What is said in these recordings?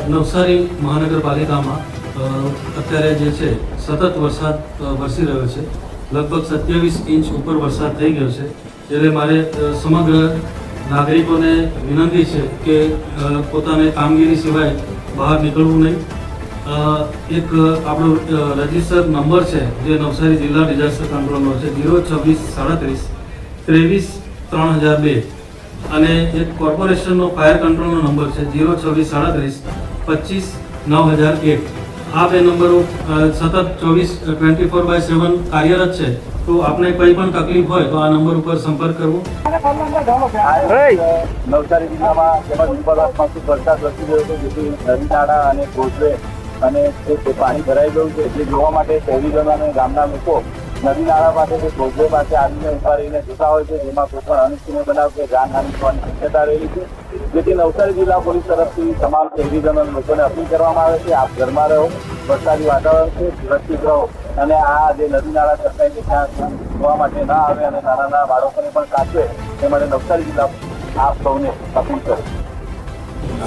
નવસારી મહાનગરપાલિકામાં અત્યારે જે છે સતત વરસાદ વરસી રહ્યો છે. લગભગ 27 ઇંચ ઉપર વરસાદ થઈ ગયો છે. એટલે મારે સમગ્ર નાગરિકોને વિનંતી છે કે પોતાને કામગીરી સિવાય બહાર નીકળવું નહીં. એક આપણો રજિસ્ટર નંબર છે જે નવસારી જિલ્લા ડિઝાસ્ટર કંટ્રોલનો છે 02637 23-3002 અને એક કોર્પોરેશનનો ફાયર કંટ્રોલનો નંબર છે 02637 25-9001. આ બે નંબરો સતત 24/7 કાર્યરત છે. તો આપને કંઈ પણ તકલીફ હોય તો આ નંબર ઉપર સંપર્ક કરવો. નવસારી જિલ્લામાં તેમજ ઉપરવાસમાં ખૂબ વરસાદ વરસી રહ્યો છે, જેથી નદી નાળા અને કોઝવે અને પાણી ભરાઈ ગયું છે. જે જોવા માટે શહેરીજનો અને ગામના લોકો નદી નાળા પાસે કે કોઝવે પાસે આવીને ઉભા રહીને જોતા હોય છે, જેમાં કોઈ પણ અનિચ્છનીય બનાવ કે જાનહાનિ થવાની શક્યતા રહેલી છે. જેથી નવસારી જિલ્લા પોલીસ તરફથી તમામ શહેરીજનો લોકોને અપીલ કરવામાં આવે છે, આપ ઘરમાં રહો, વરસાદી વાતાવરણ છે, સુરક્ષિત રહો અને આ જે નદી નાળા સરકારી છે ત્યાં જોવા માટે ના આવે અને નાના બાળકોને પણ સાચવે તે માટે નવસારી જિલ્લા આપ સૌને અપીલ કરે.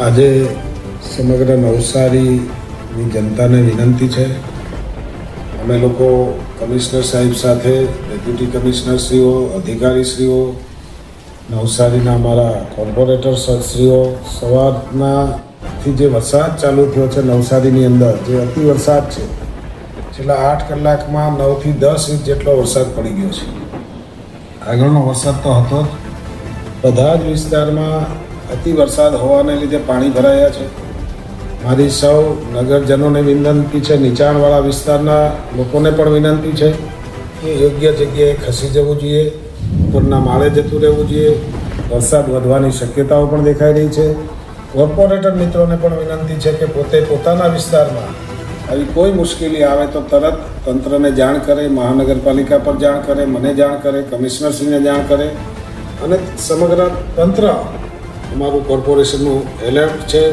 આજે સમગ્ર નવસારીની જનતાને વિનંતી છે, અમે લોકો કમિશનર સાહેબ સાથે ડેપ્યુટી કમિશનરશ્રીઓ, અધિકારીશ્રીઓ, નવસારીના અમારા કોર્પોરેટર શ્રીઓ સવારનાથી જે વરસાદ ચાલુ થયો છે નવસારીની અંદર, જે અતિ વરસાદ છે, છેલ્લા 8 કલાકમાં 9 થી 10 ઇંચ જેટલો વરસાદ પડી ગયો છે. આગળનો વરસાદ તો હતો જ. બધા જ વિસ્તારમાં અતિ વરસાદ હોવાને લીધે પાણી ભરાયા છે. મારી સૌ નગરજનોને વિનંતી છે, નીચાણવાળા વિસ્તારના લોકોને પણ વિનંતી છે કે યોગ્ય જગ્યાએ ખસી જવું જોઈએ, ઉપરના માળે જતું રહેવું જોઈએ. વરસાદ વધવાની શક્યતાઓ પણ દેખાઈ રહી છે. કોર્પોરેટર મિત્રોને પણ વિનંતી છે કે પોતે પોતાના વિસ્તારમાં આવી કોઈ મુશ્કેલી આવે તો તરત તંત્રને જાણ કરે, મહાનગરપાલિકા પર જાણ કરે, મને જાણ કરે, કમિશનરશ્રીને જાણ કરે અને સમગ્ર તંત્ર અમારું કોર્પોરેશનનું એલર્ટ છે.